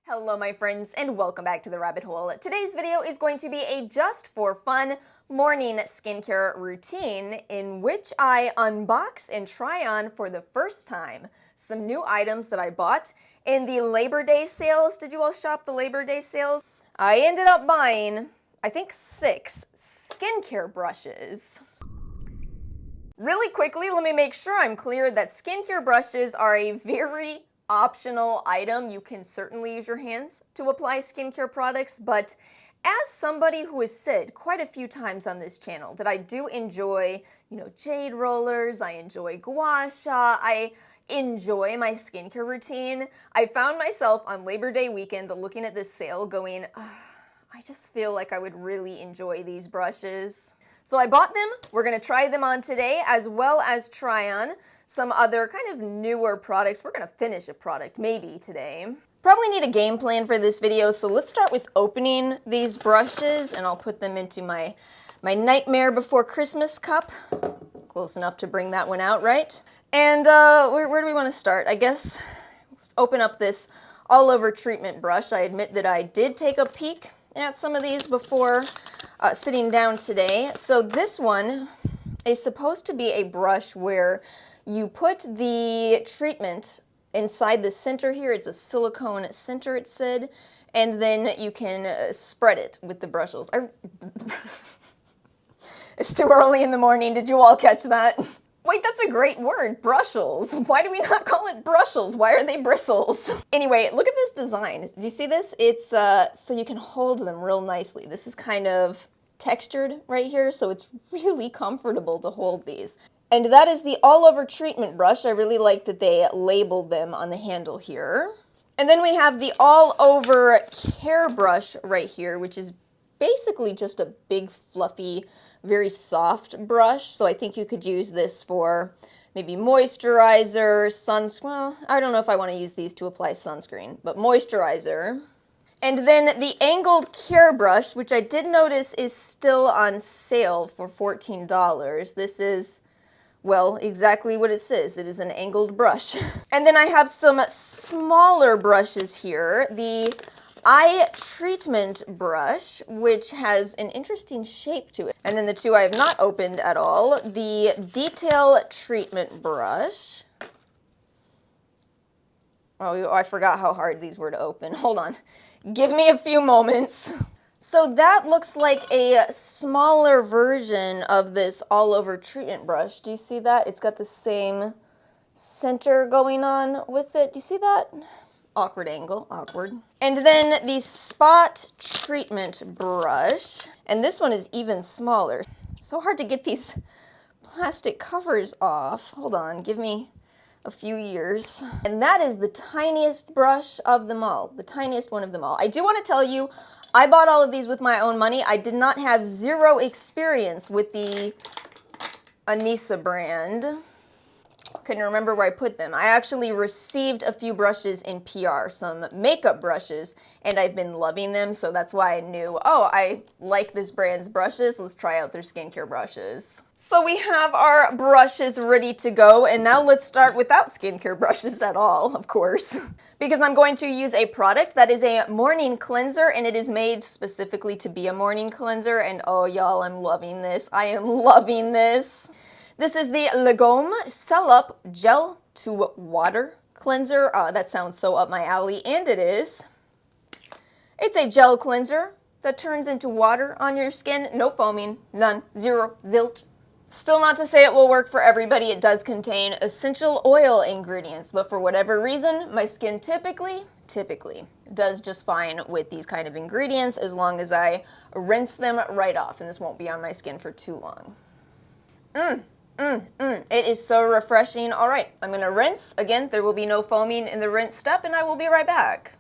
Hello my friends and welcome back to the rabbit hole. Today's video is going to be a just for fun morning skincare routine in which I unbox and try on for the first time some new items that I bought in the Labor Day sales. Did you all shop the Labor Day sales? I ended up buying, I think, 6 skincare brushes. Really quickly, let me make sure I'm clear that skincare brushes are a very optional item. You can certainly use your hands to apply skincare products, but as somebody who has said quite a few times on this channel that I do enjoy, jade rollers, I enjoy gua sha, I enjoy my skincare routine, I found myself on Labor Day weekend looking at this sale going, I just feel like I would really enjoy these brushes. So I bought them. We're gonna try them on today, as well as try on some other kind of newer products. We're gonna finish a product maybe today. Probably need a game plan for this video, so let's start with opening these brushes and I'll put them into my Nightmare Before Christmas cup. Close enough to bring that one out, right? And where do we wanna start? I guess let's open up this all over treatment brush. I admit that I did take a peek at some of these before sitting down today. So this one is supposed to be a brush where you put the treatment inside the center here. It's a silicone center, it said, and then you can spread it with the brushes. It's too early in the morning. Did you all catch that? Wait, that's a great word, brushels. Why do we not call it brushels? Why are they bristles? Anyway, look at this design. Do you see this? It's so you can hold them real nicely. This is kind of textured right here, so it's really comfortable to hold these. And that is the all-over treatment brush. I really like that they labeled them on the handle here. And then we have the all-over care brush right here, which is basically just a big, fluffy, very soft brush. So I think you could use this for maybe moisturizer, sunscreen. Well, I don't know if I want to use these to apply sunscreen, but moisturizer. And then the angled care brush, which I did notice is still on sale for $14. This is, well, exactly what it says. It is an angled brush. And then I have some smaller brushes here. The eye treatment brush, which has an interesting shape to it. And then the two I have not opened at all. The detail treatment brush. Oh, I forgot how hard these were to open. Hold on. Give me a few moments. So that looks like a smaller version of this all-over treatment brush. Do you see that? It's got the same center going on with it. Do you see that? Awkward angle, awkward. And then the spot treatment brush. And this one is even smaller. It's so hard to get these plastic covers off. Hold on, give me a few years. And that is the tiniest brush of them all, the tiniest one of them all. I do want to tell you, I bought all of these with my own money. I did not have zero experience with the Anissa brand. Couldn't remember where I put them. I actually received a few brushes in PR, some makeup brushes, and I've been loving them, so that's why I knew, oh, I like this brand's brushes, let's try out their skincare brushes. So we have our brushes ready to go, and now let's start without skincare brushes at all, of course, because I'm going to use a product that is a morning cleanser, and it is made specifically to be a morning cleanser, and oh, y'all, I'm loving this. I am loving this. This is the Lagome Cell Up Gel to Water Cleanser. That sounds so up my alley, and it is. It's a gel cleanser that turns into water on your skin. No foaming, none, zero, zilch. Still not to say it will work for everybody. It does contain essential oil ingredients, but for whatever reason, my skin typically does just fine with these kind of ingredients as long as I rinse them right off, and this won't be on my skin for too long. It is so refreshing. All right, I'm gonna rinse. Again, there will be no foaming in the rinse step, and I will be right back.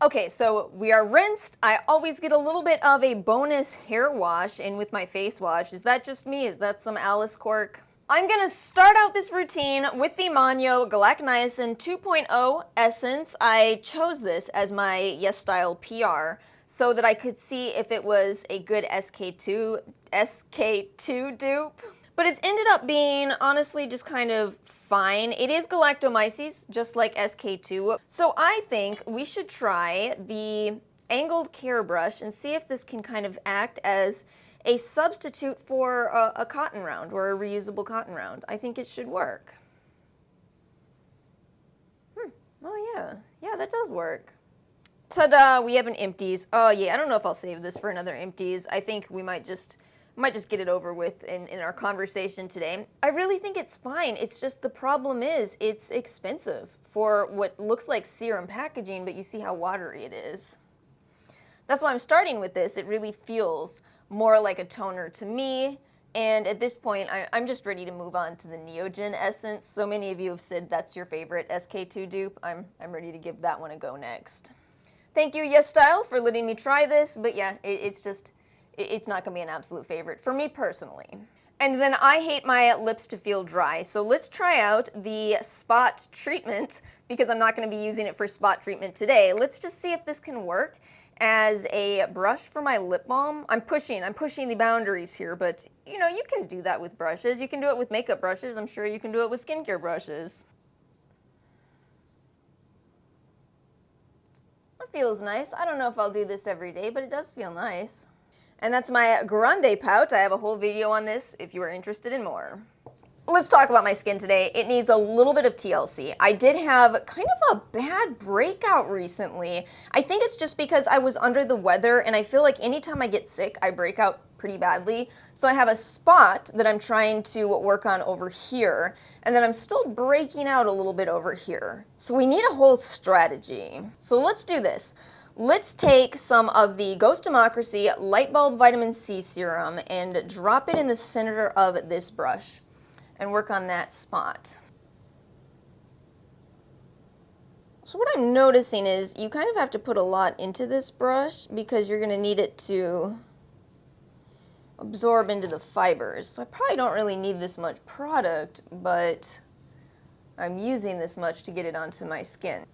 Okay, so we are rinsed. I always get a little bit of a bonus hair wash in with my face wash. Is that just me? Is that some Alice quirk? I'm gonna start out this routine with the Monyo Galacniacin 2.0 Essence. I chose this as my Yesstyle PR so that I could see if it was a good SK2 dupe. But it's ended up being, honestly, just kind of fine. It is galactomyces, just like SK2. So I think we should try the angled care brush and see if this can kind of act as a substitute for a cotton round or a reusable cotton round. I think it should work. Oh yeah, that does work. Ta-da, we have an empties. Oh yeah, I don't know if I'll save this for another empties. I think we might just get it over with in our conversation today. I really think it's fine. It's just the problem is it's expensive for what looks like serum packaging, but you see how watery it is. That's why I'm starting with this. It really feels more like a toner to me. And at this point, I'm just ready to move on to the Neogen Essence. So many of you have said that's your favorite SK2 dupe. I'm ready to give that one a go next. Thank you, Yesstyle, for letting me try this. But yeah, it's not going to be an absolute favorite for me personally. And then I hate my lips to feel dry. So let's try out the spot treatment because I'm not going to be using it for spot treatment today. Let's just see if this can work as a brush for my lip balm. I'm pushing the boundaries here, but you know, you can do that with brushes. You can do it with makeup brushes. I'm sure you can do it with skincare brushes. It feels nice. I don't know if I'll do this every day, but it does feel nice. And that's my Grande Pout. I have a whole video on this if you are interested in more. Let's talk about my skin today. It needs a little bit of TLC. I did have kind of a bad breakout recently. I think it's just because I was under the weather and I feel like anytime I get sick, I break out pretty badly. So I have a spot that I'm trying to work on over here, and then I'm still breaking out a little bit over here. So we need a whole strategy. So let's do this. Let's take some of the Ghost Democracy Light Bulb Vitamin C Serum and drop it in the center of this brush and work on that spot. So what I'm noticing is you kind of have to put a lot into this brush because you're going to need it to absorb into the fibers. So I probably don't really need this much product, but I'm using this much to get it onto my skin.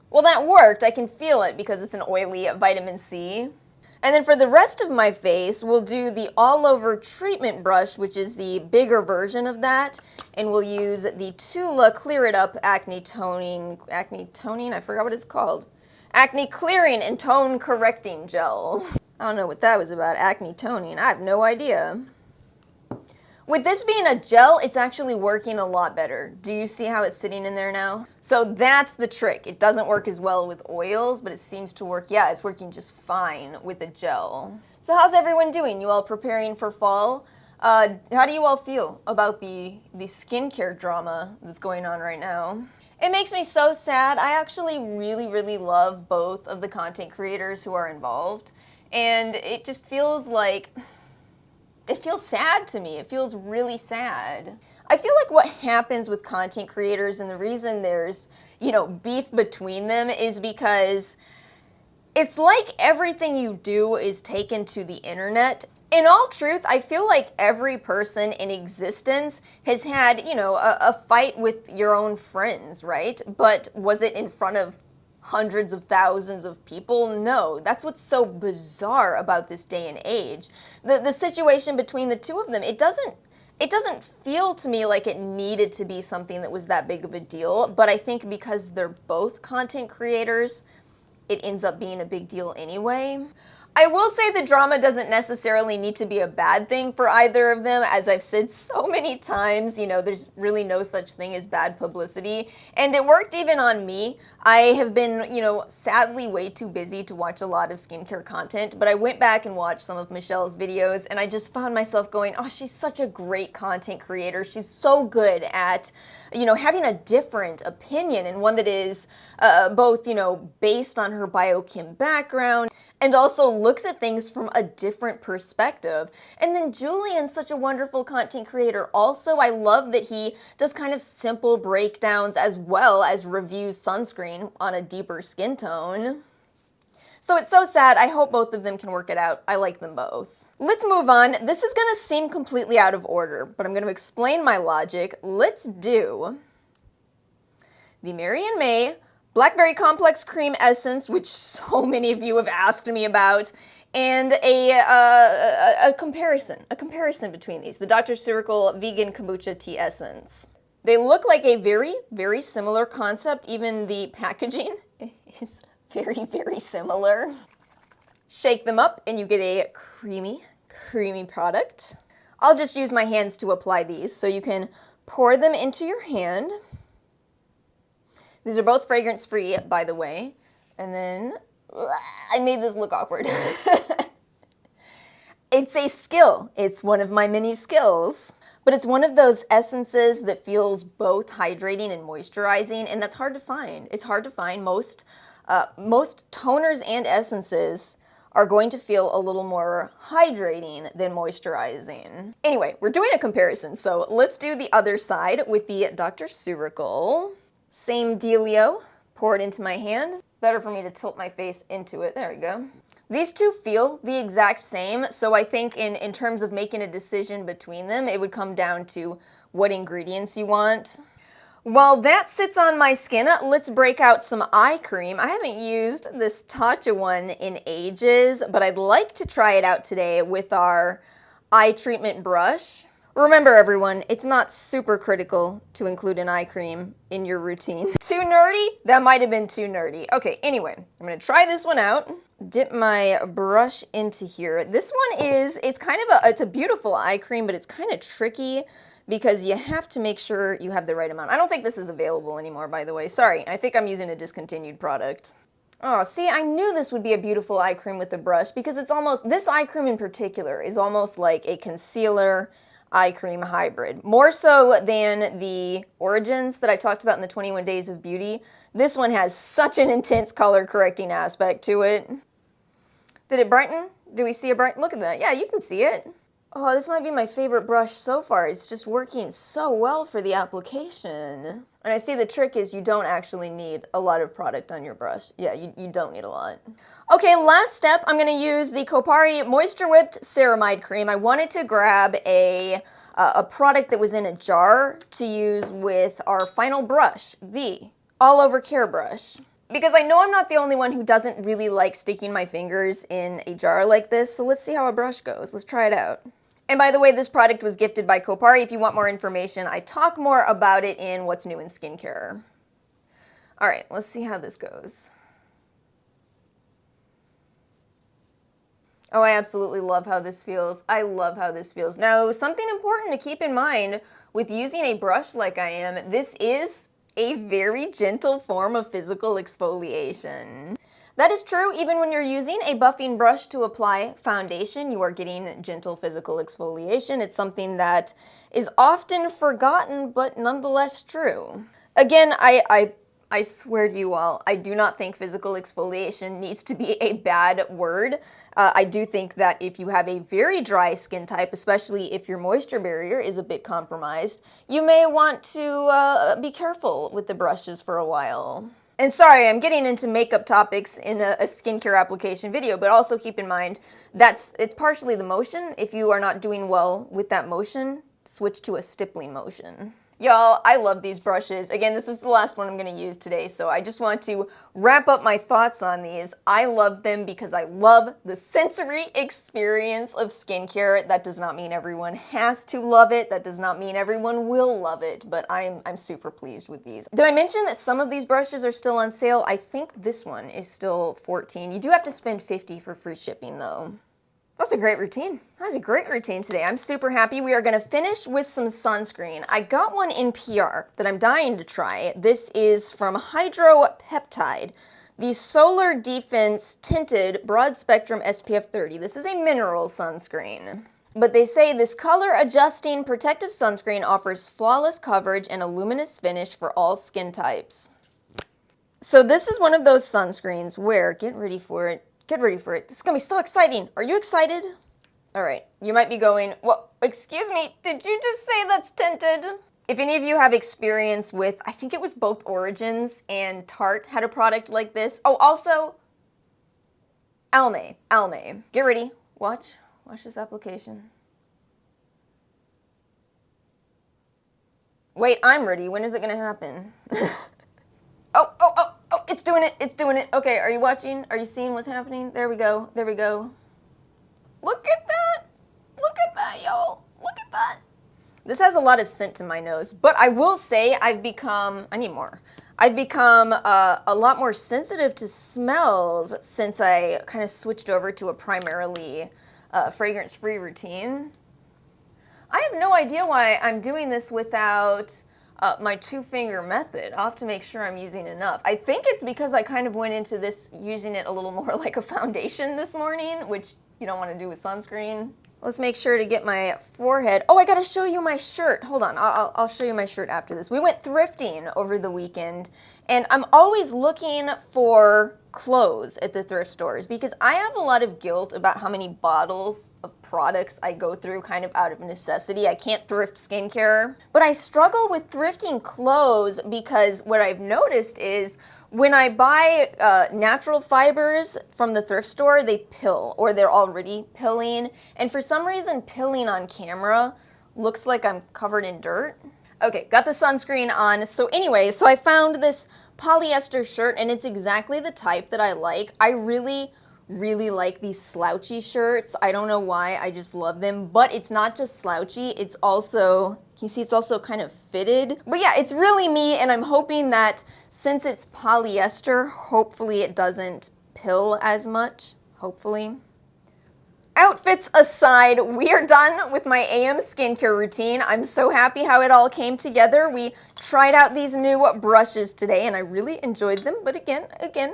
Well, that worked. I can feel it because it's an oily vitamin C. And then for the rest of my face, we'll do the all-over treatment brush, which is the bigger version of that. And we'll use the Tula Clear It Up Acne Toning, I forgot what it's called. Acne Clearing and Tone Correcting Gel. I don't know what that was about, acne toning. I have no idea. With this being a gel, it's actually working a lot better. Do you see how it's sitting in there now? So that's the trick. It doesn't work as well with oils, but it seems to work, yeah, it's working just fine with a gel. So how's everyone doing? You all preparing for fall? How do you all feel about the skincare drama that's going on right now? It makes me so sad. I actually really love both of the content creators who are involved, and it just feels like it feels sad to me. It feels really sad. I feel like what happens with content creators and the reason there's, beef between them is because it's like everything you do is taken to the internet. In all truth, I feel like every person in existence has had, a fight with your own friends, right? But was it in front of hundreds of thousands of people? No. That's what's so bizarre about this day and age. The situation between the two of them, it doesn't feel to me like it needed to be something that was that big of a deal, but I think because they're both content creators, it ends up being a big deal anyway. I will say the drama doesn't necessarily need to be a bad thing for either of them. As I've said so many times, there's really no such thing as bad publicity. And it worked even on me. I have been, sadly way too busy to watch a lot of skincare content, but I went back and watched some of Michelle's videos and I just found myself going, oh, she's such a great content creator. She's so good at, having a different opinion and one that is both, based on her biochem background and also looks at things from a different perspective. And then Julian's such a wonderful content creator also. I love that he does kind of simple breakdowns as well as reviews sunscreen on a deeper skin tone. So it's so sad. I hope both of them can work it out. I like them both. Let's move on. This is gonna seem completely out of order, but I'm gonna explain my logic. Let's do the Mary & May Blackberry Complex Cream Essence, which so many of you have asked me about, and a comparison between these. The Dr. Ceuracle Vegan Kombucha Tea Essence. They look like a very, very similar concept. Even the packaging is very, very similar. Shake them up and you get a creamy, creamy product. I'll just use my hands to apply these, so you can pour them into your hand. These are both fragrance-free, by the way. And then, I made this look awkward. It's a skill. It's one of my many skills. But it's one of those essences that feels both hydrating and moisturizing, and that's hard to find. It's hard to find. Most toners and essences are going to feel a little more hydrating than moisturizing. Anyway, we're doing a comparison, so let's do the other side with the Dr. Ceuracle. Same dealio. Pour it into my hand. Better for me to tilt my face into it. There we go. These two feel the exact same, so I think in terms of making a decision between them, it would come down to what ingredients you want. While that sits on my skin, let's break out some eye cream. I haven't used this Tatcha one in ages, but I'd like to try it out today with our eye treatment brush. Remember everyone, it's not super critical to include an eye cream in your routine. Too nerdy? That might have been too nerdy. Okay, anyway, I'm gonna try this one out. Dip my brush into here. This one it's a beautiful eye cream, but it's kind of tricky because you have to make sure you have the right amount. I don't think this is available anymore, by the way. Sorry, I think I'm using a discontinued product. Oh, see, I knew this would be a beautiful eye cream with the brush because this eye cream in particular is almost like a concealer eye cream hybrid. More so than the Origins that I talked about in the 21 Days of Beauty. This one has such an intense color correcting aspect to it. Did it brighten? Do we see a bright? Look at that. Yeah, you can see it. Oh, this might be my favorite brush so far. It's just working so well for the application. And I see the trick is you don't actually need a lot of product on your brush. Yeah, you don't need a lot. Okay, last step, I'm gonna use the Kopari Moisture Whipped Ceramide Cream. I wanted to grab a product that was in a jar to use with our final brush, the All Over Care brush. Because I know I'm not the only one who doesn't really like sticking my fingers in a jar like this, so let's see how a brush goes. Let's try it out. And by the way, this product was gifted by Kopari. If you want more information, I talk more about it in What's New in Skincare. All right, let's see how this goes. Oh, I absolutely love how this feels. I love how this feels. Now, something important to keep in mind with using a brush like I am, this is a very gentle form of physical exfoliation. That is true even when you're using a buffing brush to apply foundation, you are getting gentle physical exfoliation. It's something that is often forgotten, but nonetheless true. Again, I swear to you all, I do not think physical exfoliation needs to be a bad word. I do think that if you have a very dry skin type, especially if your moisture barrier is a bit compromised, you may want to be careful with the brushes for a while. And sorry, I'm getting into makeup topics in a skincare application video, but also keep in mind it's partially the motion. If you are not doing well with that motion, switch to a stippling motion. Y'all, I love these brushes. Again, this is the last one I'm going to use today, so I just want to wrap up my thoughts on these. I love them because I love the sensory experience of skincare. That does not mean everyone has to love it. That does not mean everyone will love it, but I'm super pleased with these. Did I mention that some of these brushes are still on sale? I think this one is still $14. You do have to spend $50 for free shipping, though. That's a great routine. That's a great routine today. I'm super happy. We are going to finish with some sunscreen. I got one in PR that I'm dying to try. This is from Hydropeptide, the Solar Defense Tinted Broad Spectrum SPF 30. This is a mineral sunscreen. But they say this color-adjusting protective sunscreen offers flawless coverage and a luminous finish for all skin types. So this is one of those sunscreens where, get ready for it. Get ready for it. This is going to be so exciting. Are you excited? All right. You might be going, well, excuse me, did you just say that's tinted? If any of you have experience with, I think it was both Origins and Tarte had a product like this. Oh, also, Almay. Get ready. Watch this application. Wait, I'm ready. When is it going to happen? Oh, it's doing it. Okay, are you watching? Are you seeing what's happening? There we go. Look at that. Look at that, y'all. Look at that. This has a lot of scent to my nose, but I will say I've become, I need more. I've become a lot more sensitive to smells since I kind of switched over to a primarily fragrance-free routine. I have no idea why I'm doing this without my two-finger method. I'll have to make sure I'm using enough. I think it's because I kind of went into this using it a little more like a foundation this morning, which you don't want to do with sunscreen. Let's make sure to get my forehead. Oh, I gotta show you my shirt. Hold on, I'll show you my shirt after this. We went thrifting over the weekend, and I'm always looking for clothes at the thrift stores because I have a lot of guilt about how many bottles of products I go through kind of out of necessity. I can't thrift skincare, but I struggle with thrifting clothes because what I've noticed is when I buy natural fibers from the thrift store, they pill, or they're already pilling. And for some reason, pilling on camera looks like I'm covered in dirt. Okay, got the sunscreen on. So anyway, so I found this polyester shirt, and it's exactly the type that I like. I really like these slouchy shirts. I don't know why, I just love them. But it's not just slouchy, it's also, you see it's also kind of fitted. But yeah, it's really me, and I'm hoping that since it's polyester, hopefully it doesn't pill as much, hopefully. Outfits aside, we are done with my AM skincare routine. I'm so happy how it all came together. We tried out these new brushes today and I really enjoyed them, but again,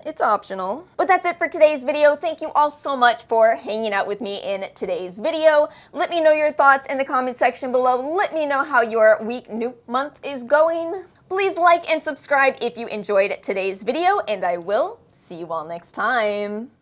it's optional. But that's it for today's video. Thank you all so much for hanging out with me in today's video. Let me know your thoughts in the comment section below. Let me know how your week, new month is going. Please like and subscribe if you enjoyed today's video, and I will see you all next time.